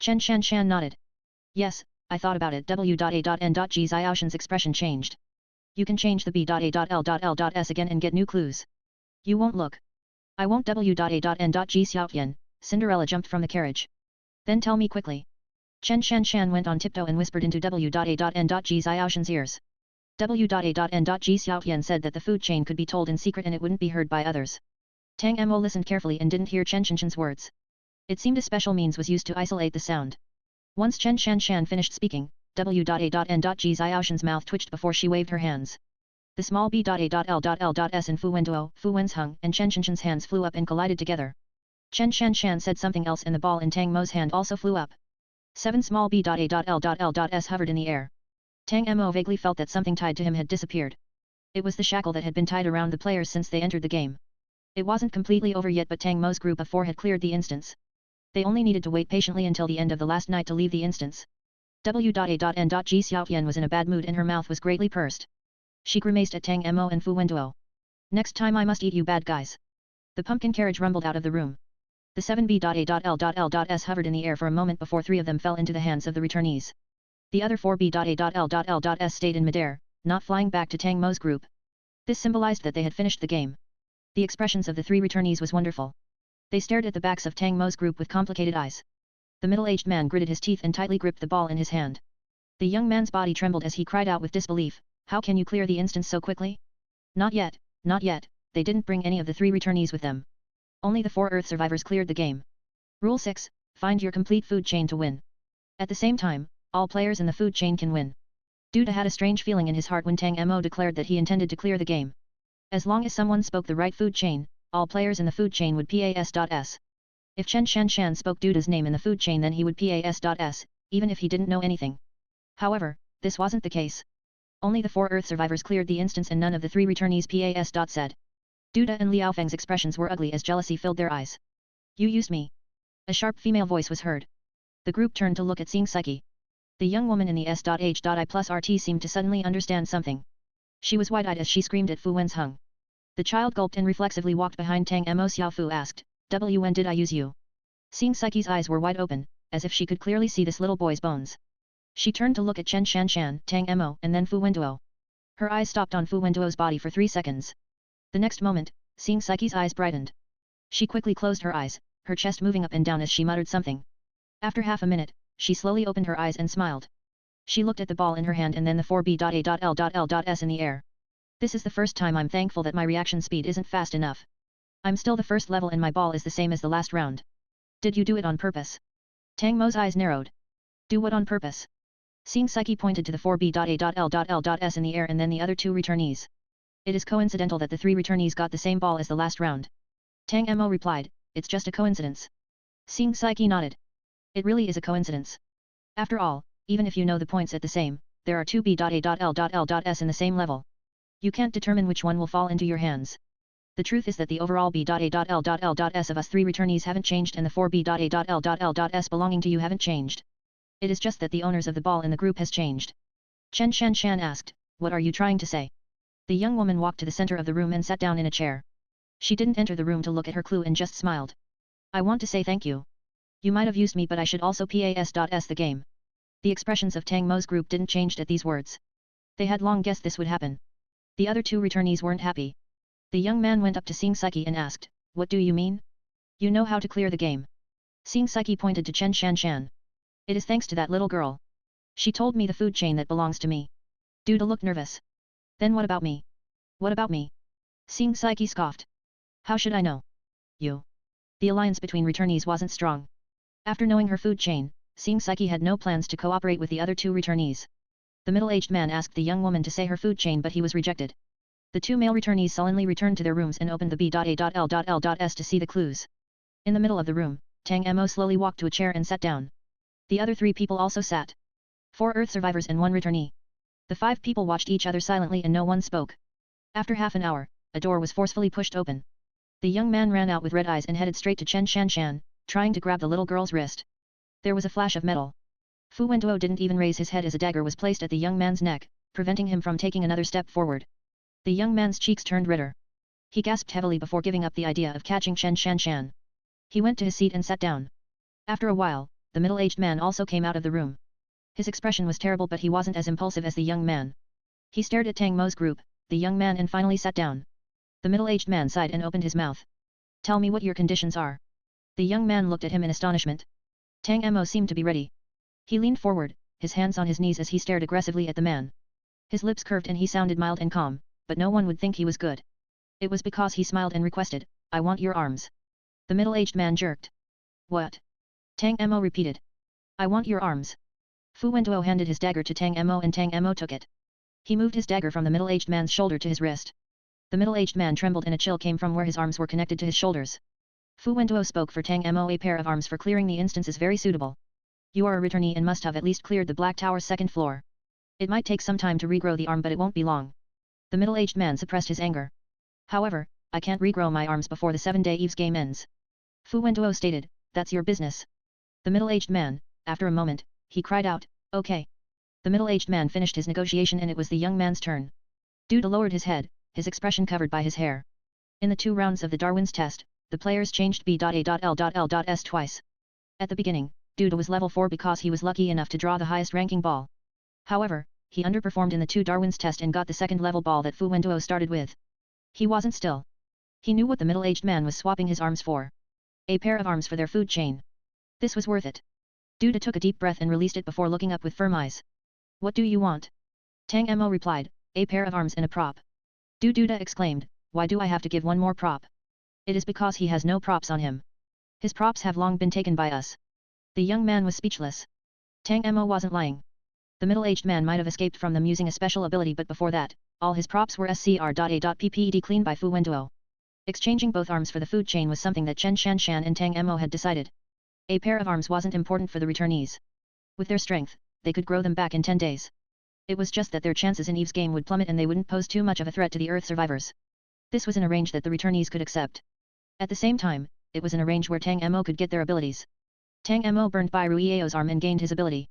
Chen Shanshan nodded. Yes, I thought about it. W.A.N.G. Xiaoshan's expression changed. You can change the B.A.L.L.S again and get new clues. You won't look. I won't. W.A.N.G. Xiaoyan, Cinderella jumped from the carriage. Then tell me quickly. Chen Shanshan went on tiptoe and whispered into W.A.N.G. Xiaoshan's ears. W.A.N.G. Xiaoyan said that the food chain could be told in secret and it wouldn't be heard by others. Tang Mo listened carefully and didn't hear Chen Shanshan's words. It seemed a special means was used to isolate the sound. Once Chen Shanshan finished speaking, W.A.N.G. Xiaoshan's mouth twitched before she waved her hands. The small B.A.L.S in Fu Wenduo, Fu Wensheng and Chen Shanshan's hands flew up and collided together. Chen Shanshan said something else and the ball in Tang Mo's hand also flew up. 7 small B.A.L.S hovered in the air. Tang Mo vaguely felt that something tied to him had disappeared. It was the shackle that had been tied around the players since they entered the game. It wasn't completely over yet, but Tang Mo's group of 4 had cleared the instance. They only needed to wait patiently until the end of the last night to leave the instance. W.A.N.G. Xiaoyan was in a bad mood and her mouth was greatly pursed. She grimaced at Tang Mo and Fu Wenduo. Next time I must eat you bad guys. The pumpkin carriage rumbled out of the room. The 7 B.A.L.S hovered in the air for a moment before 3 of them fell into the hands of the returnees. The other 4 B.A.L.S stayed in midair, not flying back to Tang Mo's group. This symbolized that they had finished the game. The expressions of the 3 returnees was wonderful. They stared at the backs of Tang Mo's group with complicated eyes. The middle-aged man gritted his teeth and tightly gripped the ball in his hand. The young man's body trembled as he cried out with disbelief, "How can you clear the instance so quickly?" Not yet, not yet, they didn't bring any of the 3 returnees with them. Only the 4 Earth survivors cleared the game. Rule 6, find your complete food chain to win. At the same time, all players in the food chain can win. Duda had a strange feeling in his heart when Tang Mo declared that he intended to clear the game. As long as someone spoke the right food chain, all players in the food chain would pass. If Chen Shanshan spoke Duda's name in the food chain, then he would pass, even if he didn't know anything. However, this wasn't the case. Only the 4 Earth survivors cleared the instance and none of the 3 returnees pass. Said. Duda and Liao Feng's expressions were ugly as jealousy filled their eyes. You used me. A sharp female voice was heard. The group turned to look at Seeing Psyche. The young woman in the S.H.I+RT seemed to suddenly understand something. She was wide-eyed as she screamed at Fu Wensheng. The child gulped and reflexively walked behind Tang Mo. Xiao Fu asked, when did I use you? Seeing Psyche's eyes were wide open, as if she could clearly see this little boy's bones. She turned to look at Chen Shanshan, Tang Mo, and then Fu Wenduo. Her eyes stopped on Fu Wenduo's body for 3 seconds. The next moment, Seeing Psyche's eyes brightened. She quickly closed her eyes, her chest moving up and down as she muttered something. After half a minute, she slowly opened her eyes and smiled. She looked at the ball in her hand and then the 4 B.A.L.S in the air. This is the first time I'm thankful that my reaction speed isn't fast enough. I'm still the first level and my ball is the same as the last round. Did you do it on purpose? Tang Mo's eyes narrowed. Do what on purpose? Seeing Psyche pointed to the 4 B.A.L.S in the air and then the other 2 returnees. It is coincidental that the 3 returnees got the same ball as the last round. Tang Mo replied, it's just a coincidence. Seeing Psyche nodded. It really is a coincidence. After all, even if you know the points at the same, there are 2 B.A.L.S in the same level. You can't determine which one will fall into your hands. The truth is that the overall B.A.L.S of us 3 returnees haven't changed and the 4 B.A.L.S belonging to you haven't changed. It is just that the owners of the ball in the group has changed. Chen Shanshan asked, what are you trying to say? The young woman walked to the center of the room and sat down in a chair. She didn't enter the room to look at her clue and just smiled. I want to say thank you. You might have used me but I should also pass the game. The expressions of Tang Mo's group didn't change at these words. They had long guessed this would happen. The other 2 returnees weren't happy. The young man went up to Seeing Psyche and asked, what do you mean? You know how to clear the game. Seeing Psyche pointed to Chen Shanshan. It is thanks to that little girl. She told me the food chain that belongs to me. Duda looked nervous. Then what about me? What about me? Seeing Psyche scoffed. How should I know? You. The alliance between returnees wasn't strong. After knowing her food chain, Seeing Psyche had no plans to cooperate with the other 2 returnees. The middle-aged man asked the young woman to say her food chain but he was rejected. The 2 male returnees sullenly returned to their rooms and opened the B.A.L.S to see the clues. In the middle of the room, Tang Mo slowly walked to a chair and sat down. The other 3 people also sat. 4 Earth survivors and 1 returnee. The 5 people watched each other silently and no one spoke. After half an hour, a door was forcefully pushed open. The young man ran out with red eyes and headed straight to Chen Shanshan, trying to grab the little girl's wrist. There was a flash of metal. Fu Wenduo didn't even raise his head as a dagger was placed at the young man's neck, preventing him from taking another step forward. The young man's cheeks turned redder. He gasped heavily before giving up the idea of catching Chen Shanshan. He went to his seat and sat down. After a while, the middle-aged man also came out of the room. His expression was terrible, but he wasn't as impulsive as the young man. He stared at Tang Mo's group, the young man, and finally sat down. The middle-aged man sighed and opened his mouth. Tell me what your conditions are. The young man looked at him in astonishment. Tang Mo seemed to be ready. He leaned forward, his hands on his knees as he stared aggressively at the man. His lips curved and he sounded mild and calm, but no one would think he was good. It was because he smiled and requested, I want your arms. The middle-aged man jerked. What? Tang Mo repeated. I want your arms. Fu Wenduo handed his dagger to Tang Mo and Tang Mo took it. He moved his dagger from the middle-aged man's shoulder to his wrist. The middle-aged man trembled and a chill came from where his arms were connected to his shoulders. Fu Wenduo spoke for Tang Mo, a pair of arms for clearing the instance is very suitable. You are a returnee and must have at least cleared the Black Tower's second floor. It might take some time to regrow the arm, but it won't be long. The middle-aged man suppressed his anger. However, I can't regrow my arms before the 7-day Eve's game ends. Fu Wenduo stated, that's your business. The middle-aged man, after a moment, he cried out, okay. The middle-aged man finished his negotiation and it was the young man's turn. Duda lowered his head, his expression covered by his hair. In the 2 rounds of the Darwin's test, the players changed B.A.L.L.S twice. At the beginning, Duda was level 4 because he was lucky enough to draw the highest ranking ball. However, he underperformed in the 2 Darwin's test and got the second level ball that Fu Wenduo started with. He wasn't still. He knew what the middle-aged man was swapping his arms for. A pair of arms for their food chain. This was worth it. Duda took a deep breath and released it before looking up with firm eyes. What do you want? Tang Mo replied, a pair of arms and a prop. Duda exclaimed, why do I have to give one more prop? It is because he has no props on him. His props have long been taken by us. The young man was speechless. Tang Mo wasn't lying. The middle-aged man might have escaped from them using a special ability, but before that, all his props were scr.a.pped cleaned by Fu Wenduo. Exchanging both arms for the food chain was something that Chen Shanshan and Tang Mo had decided. A pair of arms wasn't important for the returnees. With their strength, they could grow them back in 10 days. It was just that their chances in Eve's game would plummet and they wouldn't pose too much of a threat to the Earth survivors. This was in a range that the returnees could accept. At the same time, it was in a range where Tang Mo could get their abilities. Tang Mo burned by Ruieo's arm and gained his ability.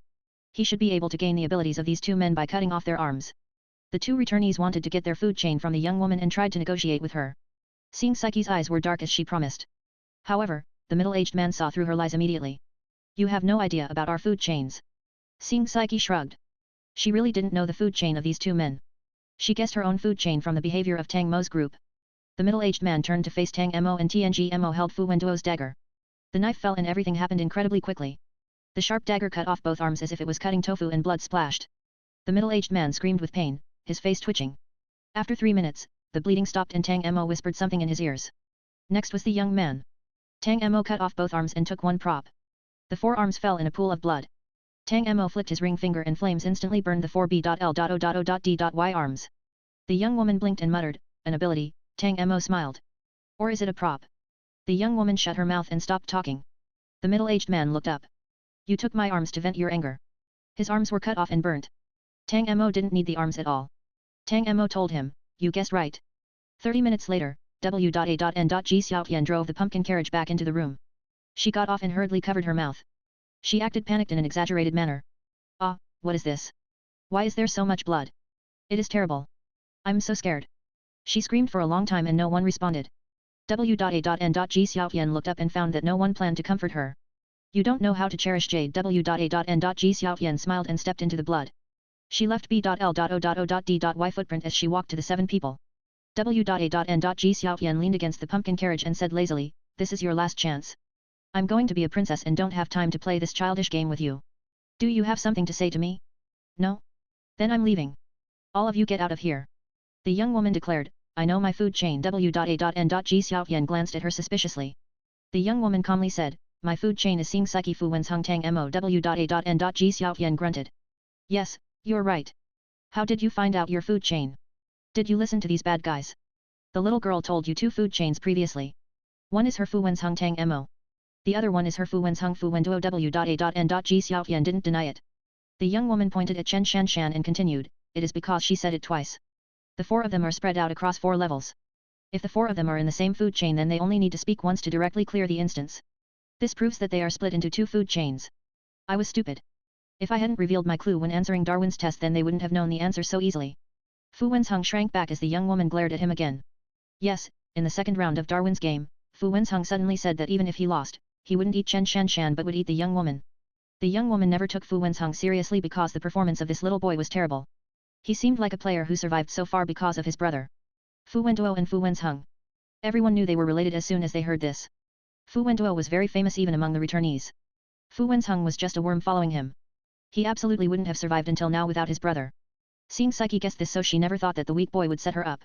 He should be able to gain the abilities of these 2 men by cutting off their arms. The 2 returnees wanted to get their food chain from the young woman and tried to negotiate with her. Seeing Psyche's eyes were dark as she promised. However, the middle-aged man saw through her lies immediately. You have no idea about our food chains. Seeing Psyche shrugged. She really didn't know the food chain of these 2 men. She guessed her own food chain from the behavior of Tang Mo's group. The middle-aged man turned to face Tang Mo and Tng Mo held Fu Wenduo's dagger. The knife fell and everything happened incredibly quickly. The sharp dagger cut off both arms as if it was cutting tofu and blood splashed. The middle-aged man screamed with pain, his face twitching. After 3 minutes, the bleeding stopped and Tang Mo whispered something in his ears. Next was the young man. Tang Mo cut off both arms and took one prop. The 4 arms fell in a pool of blood. Tang Mo flicked his ring finger and flames instantly burned the 4B.L.O.D.Y arms. The young woman blinked and muttered, an ability. Tang Mo smiled. Or is it a prop? The young woman shut her mouth and stopped talking. The middle-aged man looked up. You took my arms to vent your anger. His arms were cut off and burnt. Tang Mo didn't need the arms at all. Tang Mo told him, you guessed right. 30 minutes later, W.A.N.G Xiaotian drove the pumpkin carriage back into the room. She got off and hurriedly covered her mouth. She acted panicked in an exaggerated manner. Ah, what is this? Why is there so much blood? It is terrible. I'm so scared. She screamed for a long time and no one responded. W.A.N.G Xiaotian looked up and found that no one planned to comfort her. You don't know how to cherish jade. W.A.N.G Xiaotian smiled and stepped into the blood. She left B.L.O.D.Y footprint as she walked to the 7 people. W.A.N.G Xiaotian leaned against the pumpkin carriage and said lazily, this is your last chance. I'm going to be a princess and don't have time to play this childish game with you. Do you have something to say to me? No? Then I'm leaving. All of you get out of here. The young woman declared, I know my food chain. W.A.N.G Xiaotian glanced at her suspiciously. The young woman calmly said, my food chain is Xing Psyche Fu Wen's Hung Tang Mo. W.A.N.G Xiaotian grunted. Yes, you're right. How did you find out your food chain? Did you listen to these bad guys? The little girl told you 2 food chains previously. One is her Fu Wen's Hung Tang Mo. The other one is her Fu Wen's Hung Fu Wenduo. W.A.N.G Xiaotian didn't deny it. The young woman pointed at Chen Shanshan and continued, it is because she said it twice. The 4 of them are spread out across 4 levels. If the 4 of them are in the same food chain, then they only need to speak once to directly clear the instance. This proves that they are split into 2 food chains. I was stupid. If I hadn't revealed my clue when answering Darwin's test, then they wouldn't have known the answer so easily. Fu Wensheng shrank back as the young woman glared at him again. Yes, in the second round of Darwin's game, Fu Wensheng suddenly said that even if he lost, he wouldn't eat Chen Shanshan but would eat the young woman. The young woman never took Fu Wenzheng seriously because the performance of this little boy was terrible. He seemed like a player who survived so far because of his brother. Fu Wenduo and Fu Wenzheng. Everyone knew they were related as soon as they heard this. Fu Wenduo was very famous even among the returnees. Fu Wenzheng was just a worm following him. He absolutely wouldn't have survived until now without his brother. Seeing Psyche guessed this, so she never thought that the weak boy would set her up.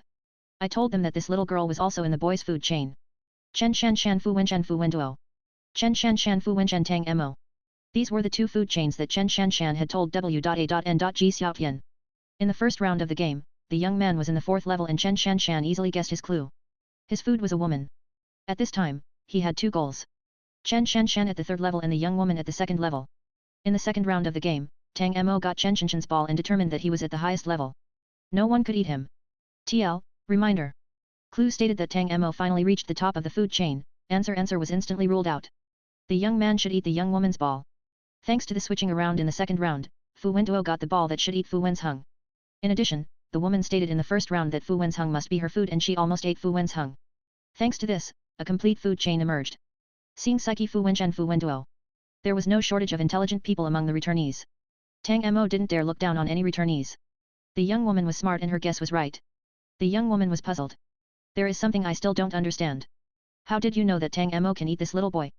I told them that this little girl was also in the boys' food chain. Chen Shan Shan Fu Wenchen Fu Wenduo. Chen Shan Shan Fu Wenchen Tang Mo. These were the two food chains that Chen Shan Shan had told W.A.N.G Xiaotian. In the first round of the game, the young man was in the 4th level and Chen Shan Shan easily guessed his clue. His food was a woman. At this time, he had 2 goals. Chen Shan Shan at the 3rd level and the young woman at the 2nd level. In the second round of the game, Tang Mo got Chen Shanshan's ball and determined that he was at the highest level. No one could eat him. TL, reminder. Clue stated that Tang Mo finally reached the top of the food chain. Answer was instantly ruled out. The young man should eat the young woman's ball. Thanks to the switching around in the second round, Fu Wenduo got the ball that should eat Fu Wenzheng. In addition, the woman stated in the first round that Fu Wenzheng must be her food and she almost ate Fu Wenzheng. Thanks to this, a complete food chain emerged. Seeing Psyche Fu Wenchen Fu Wenduo. There was no shortage of intelligent people among the returnees. Tang Mo didn't dare look down on any returnees. The young woman was smart and her guess was right. The young woman was puzzled. There is something I still don't understand. How did you know that Tang Mo can eat this little boy?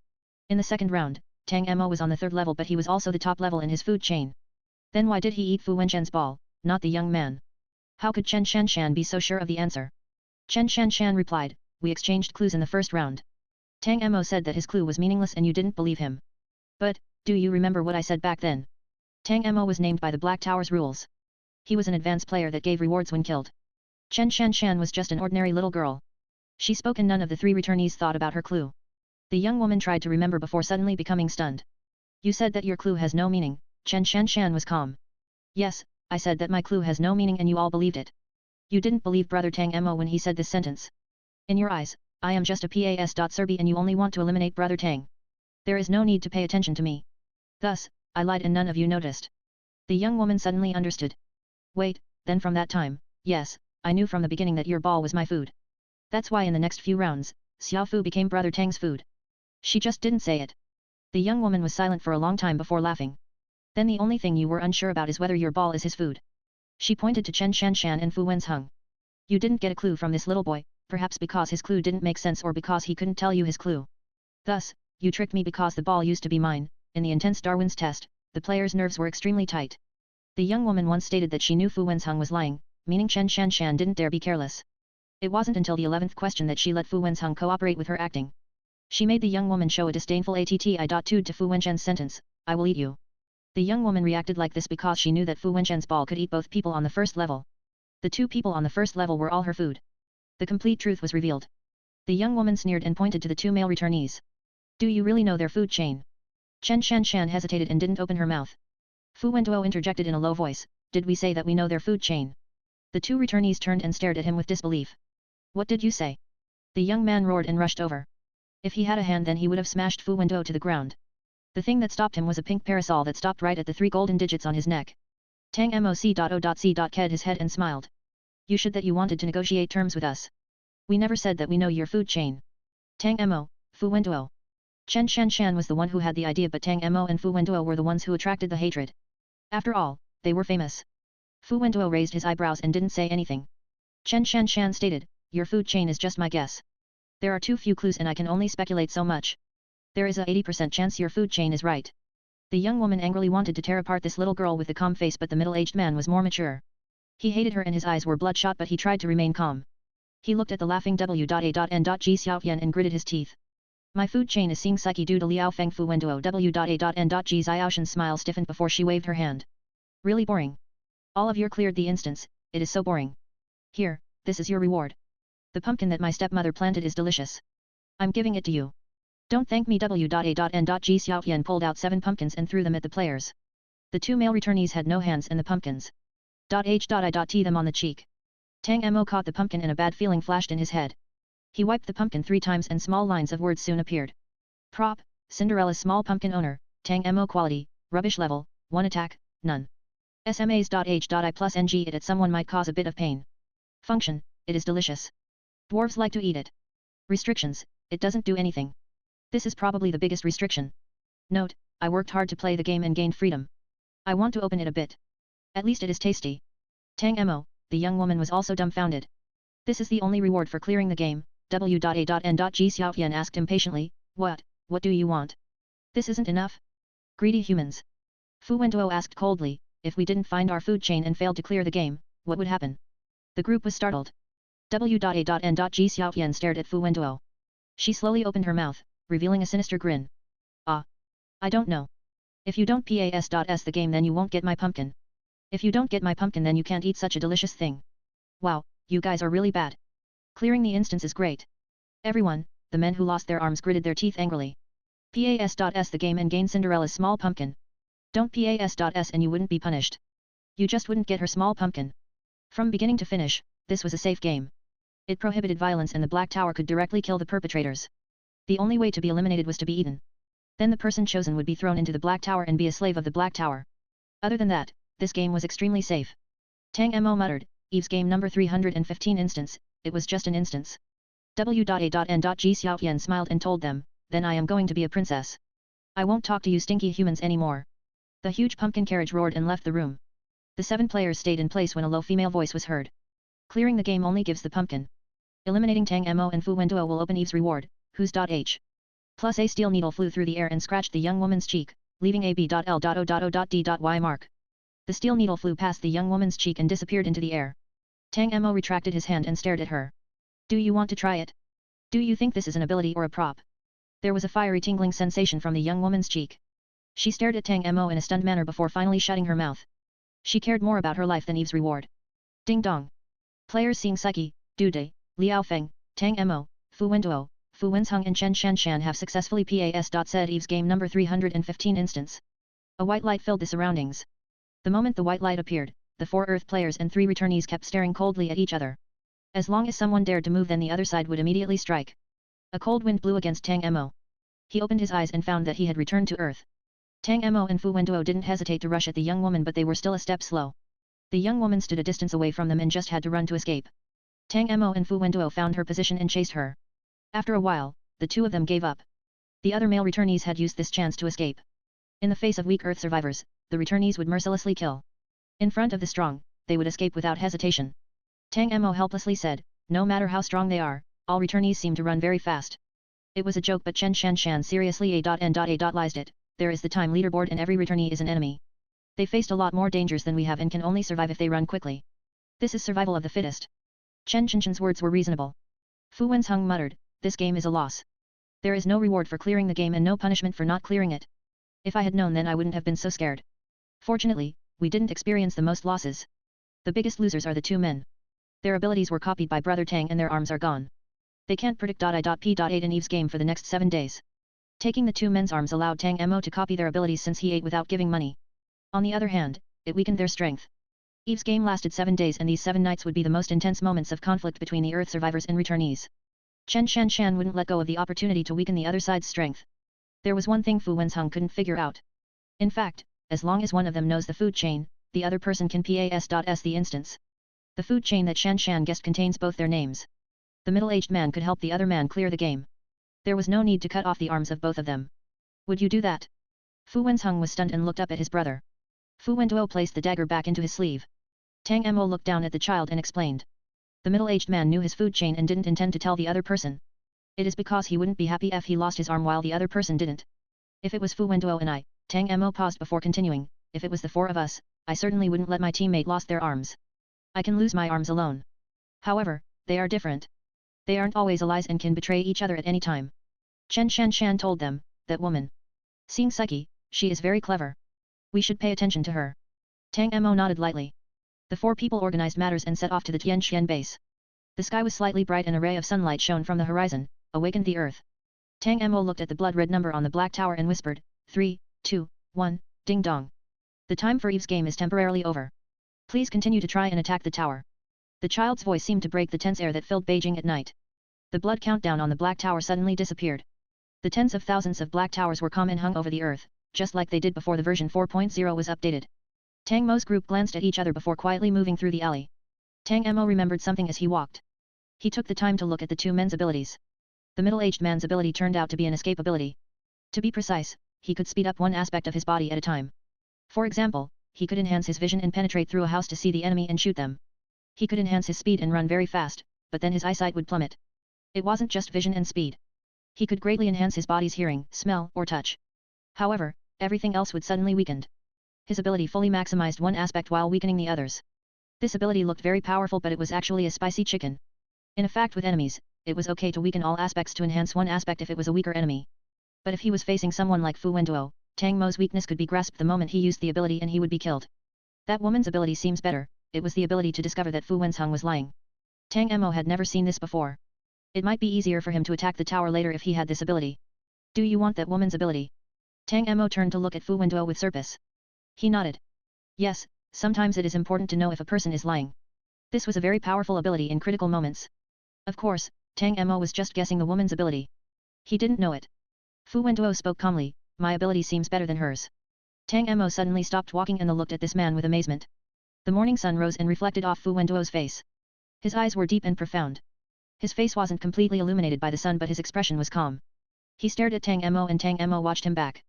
In the second round, Tang Mo was on the 3rd level but he was also the top level in his food chain. Then why did he eat Fu Wenchen's ball, not the young man? How could Chen Shanshan be so sure of the answer? Chen Shanshan replied, we exchanged clues in the first round. Tang Mo said that his clue was meaningless and you didn't believe him. But, do you remember what I said back then? Tang Mo was named by the Black Tower's rules. He was an advanced player that gave rewards when killed. Chen Shanshan was just an ordinary little girl. She spoke and none of the 3 returnees thought about her clue. The young woman tried to remember before suddenly becoming stunned. You said that your clue has no meaning. Chen Shanshan was calm. Yes, I said that my clue has no meaning and you all believed it. You didn't believe Brother Tang Mo when he said this sentence. In your eyes, I am just a pas.serbi and you only want to eliminate Brother Tang. There is no need to pay attention to me. Thus, I lied and none of you noticed. The young woman suddenly understood. Wait, then from that time, yes, I knew from the beginning that your ball was my food. That's why in the next few rounds, Xiao Fu became Brother Tang's food. She just didn't say it. The young woman was silent for a long time before laughing. Then the only thing you were unsure about is whether your ball is his food. She pointed to Chen Shanshan and Fu Wenzheng. You didn't get a clue from this little boy, perhaps because his clue didn't make sense or because he couldn't tell you his clue. Thus, you tricked me because the ball used to be mine. In the intense Darwin's test, the player's nerves were extremely tight. The young woman once stated that she knew Fu Wenzheng was lying, meaning Chen Shanshan didn't dare be careless. It wasn't until the 11th question that she let Fu Wenzheng cooperate with her acting. She made the young woman show a disdainful attitude to Fu Wenchen's sentence, I will eat you. The young woman reacted like this because she knew that Fu Wenchen's ball could eat both people on the first level. The 2 people on the first level were all her food. The complete truth was revealed. The young woman sneered and pointed to the 2 male returnees. Do you really know their food chain? Chen Shanshan hesitated and didn't open her mouth. Fu Wenduo interjected in a low voice, did we say that we know their food chain? The 2 returnees turned and stared at him with disbelief. What did you say? The young man roared and rushed over. If he had a hand then he would have smashed Fu Wenduo to the ground. The thing that stopped him was a pink parasol that stopped right at the 3 golden digits on his neck. Tang Moc.O.C. Ked his head and smiled. You should that you wanted to negotiate terms with us. We never said that we know your food chain. Tang Mo, Fu Wenduo. Chen Shanshan was the one who had the idea but Tang Mo and Fu Wenduo were the ones who attracted the hatred. After all, they were famous. Fu Wenduo raised his eyebrows and didn't say anything. Chen Shanshan stated, your food chain is just my guess. There are too few clues and I can only speculate so much. There is a 80% chance your food chain is right. The young woman angrily wanted to tear apart this little girl with the calm face but the middle-aged man was more mature. He hated her and his eyes were bloodshot but he tried to remain calm. He looked at the laughing W.A.N.G Xiaotian and gritted his teeth. My food chain is seeing Psyche due to Liao Feng Fu Wenduo W.A.N.G Xiaoshan's smile stiffened before she waved her hand. Really boring. All of your cleared the instance, it is so boring. Here, this is your reward. The pumpkin that my stepmother planted is delicious. I'm giving it to you. Don't thank me W.A.N.G Xiaotian pulled out 7 pumpkins and threw them at the players. The 2 male returnees had no hands in the pumpkins. H.I.T them on the cheek. Tang Mo caught the pumpkin and a bad feeling flashed in his head. He wiped the pumpkin 3 times and small lines of words soon appeared. Prop, Cinderella's small pumpkin owner, Tang Mo quality, rubbish level, 1 attack, none. SMAs.H.I plus NG it at someone might cause a bit of pain. Function, it is delicious. Dwarves like to eat it. Restrictions, it doesn't do anything. This is probably the biggest restriction. Note, I worked hard to play the game and gained freedom. I want to open it a bit. At least it is tasty. Tang Mo, the young woman was also dumbfounded. This is the only reward for clearing the game, W.A.N.G Xiaotian asked impatiently, what do you want? This isn't enough? Greedy humans. Fu Wenduo asked coldly, if we didn't find our food chain and failed to clear the game, what would happen? The group was startled. W.A.N.G Xiaotian stared at Fu Wenduo. She slowly opened her mouth, revealing a sinister grin. Ah. I don't know. If you don't pass the game then you won't get my pumpkin. If you don't get my pumpkin then you can't eat such a delicious thing. Wow, you guys are really bad. Clearing the instance is great. Everyone, the men who lost their arms gritted their teeth angrily. Pass the game and gain Cinderella's small pumpkin. Don't pass and you wouldn't be punished. You just wouldn't get her small pumpkin. From beginning to finish, this was a safe game. It prohibited violence and the Black Tower could directly kill the perpetrators. The only way to be eliminated was to be eaten. Then the person chosen would be thrown into the Black Tower and be a slave of the Black Tower. Other than that, this game was extremely safe. Tang Mo muttered, Eve's game number 315 instance, it was just an instance. W.A.N.G Xiaotian smiled and told them, then I am going to be a princess. I won't talk to you stinky humans anymore. The huge pumpkin carriage roared and left the room. The 7 players stayed in place when a low female voice was heard. Clearing the game only gives the pumpkin. Eliminating Tang Mo and Fu Wenduo will open Eve's reward, whose .H. Plus a steel needle flew through the air and scratched the young woman's cheek, leaving a B.L.O.D.Y mark. The steel needle flew past the young woman's cheek and disappeared into the air. Tang Mo retracted his hand and stared at her. Do you want to try it? Do you think this is an ability or a prop? There was a fiery tingling sensation from the young woman's cheek. She stared at Tang Mo in a stunned manner before finally shutting her mouth. She cared more about her life than Eve's reward. Ding dong. Players seeing Psyche, Du De, Liao Feng, Tang Mo, Fu Wenduo, Fu Wenzheng and Chen Shanshan have successfully said Eve's game number 315 instance. A white light filled the surroundings. The moment the white light appeared, the 4 Earth players and 3 returnees kept staring coldly at each other. As long as someone dared to move then the other side would immediately strike. A cold wind blew against Tang Mo. He opened his eyes and found that he had returned to Earth. Tang Mo and Fu Wenduo didn't hesitate to rush at the young woman but they were still a step slow. The young woman stood a distance away from them and just had to run to escape. Tang Mo and Fu Wenduo found her position and chased her. After a while, the 2 of them gave up. The other male returnees had used this chance to escape. In the face of weak Earth survivors, the returnees would mercilessly kill. In front of the strong, they would escape without hesitation. Tang Mo helplessly said, no matter how strong they are, all returnees seem to run very fast. It was a joke but Chen Shanshan seriously A.N.A.lised it, there is the time leaderboard and every returnee is an enemy. They faced a lot more dangers than we have and can only survive if they run quickly. This is survival of the fittest. Chen Shanshan's words were reasonable. Fu Wenzheng muttered, this game is a loss. There is no reward for clearing the game and no punishment for not clearing it. If I had known then I wouldn't have been so scared. Fortunately, we didn't experience the most losses. The biggest losers are the 2 men. Their abilities were copied by Brother Tang and their arms are gone. They can't predict I.P.8 in Eve's game for the next 7 days. Taking the 2 men's arms allowed Tang Mo to copy their abilities since he ate without giving money. On the other hand, it weakened their strength. Eve's game lasted 7 days and these 7 nights would be the most intense moments of conflict between the Earth survivors and returnees. Chen Shanshan wouldn't let go of the opportunity to weaken the other side's strength. There was one thing Fu Wenzheng couldn't figure out. In fact, as long as one of them knows the food chain, the other person can pass the instance. The food chain that Shanshan guessed contains both their names. The middle-aged man could help the other man clear the game. There was no need to cut off the arms of both of them. Would you do that? Fu Wenzheng was stunned and looked up at his brother. Fu Wenduo placed the dagger back into his sleeve. Tang Mo looked down at the child and explained. The middle-aged man knew his food chain and didn't intend to tell the other person. It is because he wouldn't be happy if he lost his arm while the other person didn't. If it was Fu Wenduo and I, Tang Mo paused before continuing, if it was the 4 of us, I certainly wouldn't let my teammate lose their arms. I can lose my arms alone. However, they are different. They aren't always allies and can betray each other at any time. Chen Shanshan told them, that woman. Seeing Psyche, she is very clever. We should pay attention to her. Tang Mo nodded lightly. The 4 people organized matters and set off to the Tianxian base. The sky was slightly bright and a ray of sunlight shone from the horizon, awakened the earth. Tang Mo looked at the blood-red number on the black tower and whispered, 3, 2, 1, ding dong. The time for Eve's game is temporarily over. Please continue to try and attack the tower. The child's voice seemed to break the tense air that filled Beijing at night. The blood countdown on the black tower suddenly disappeared. The tens of thousands of black towers were calm and hung over the earth, just like they did before the version 4.0 was updated. Tang Mo's group glanced at each other before quietly moving through the alley. Tang Mo remembered something as he walked. He took the time to look at the 2 men's abilities. The middle-aged man's ability turned out to be an escape ability. To be precise, he could speed up one aspect of his body at a time. For example, he could enhance his vision and penetrate through a house to see the enemy and shoot them. He could enhance his speed and run very fast, but then his eyesight would plummet. It wasn't just vision and speed. He could greatly enhance his body's hearing, smell, or touch. However, everything else would suddenly weaken. His ability fully maximized one aspect while weakening the others. This ability looked very powerful, but it was actually a spicy chicken. In fact, with enemies, it was okay to weaken all aspects to enhance one aspect if it was a weaker enemy. But if he was facing someone like Fu Wenduo, Tang Mo's weakness could be grasped the moment he used the ability and he would be killed. That woman's ability seems better. It was the ability to discover that Fu Wenzhong was lying. Tang Mo had never seen this before. It might be easier for him to attack the tower later if he had this ability. Do you want that woman's ability? Tang Mo turned to look at Fu Wenduo with surprise. He nodded. Yes, sometimes it is important to know if a person is lying. This was a very powerful ability in critical moments. Of course, Tang Mo was just guessing the woman's ability. He didn't know it. Fu Wenduo spoke calmly, my ability seems better than hers. Tang Mo suddenly stopped walking and looked at this man with amazement. The morning sun rose and reflected off Fu Wenduo's face. His eyes were deep and profound. His face wasn't completely illuminated by the sun, but his expression was calm. He stared at Tang Mo and Tang Mo watched him back.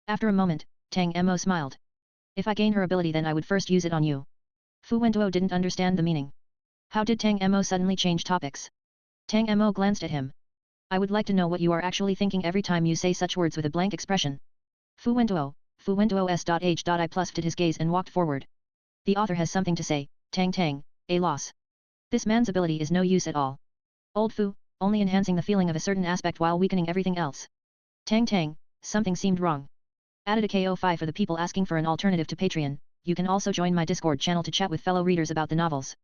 After a moment, Tang Mo smiled. If I gain her ability, then I would first use it on you. Fu Wenduo didn't understand the meaning. How did Tang Mo suddenly change topics? Tang Mo glanced at him. I would like to know what you are actually thinking every time you say such words with a blank expression. Fu Wenduo s.h.I lifted his gaze and walked forward. The author has something to say, Tang, a loss. This man's ability is no use at all. Old Fu, only enhancing the feeling of a certain aspect while weakening everything else. Tang, something seemed wrong. Added a KO5 for the people asking for an alternative to Patreon. You can also join my Discord channel to chat with fellow readers about the novels.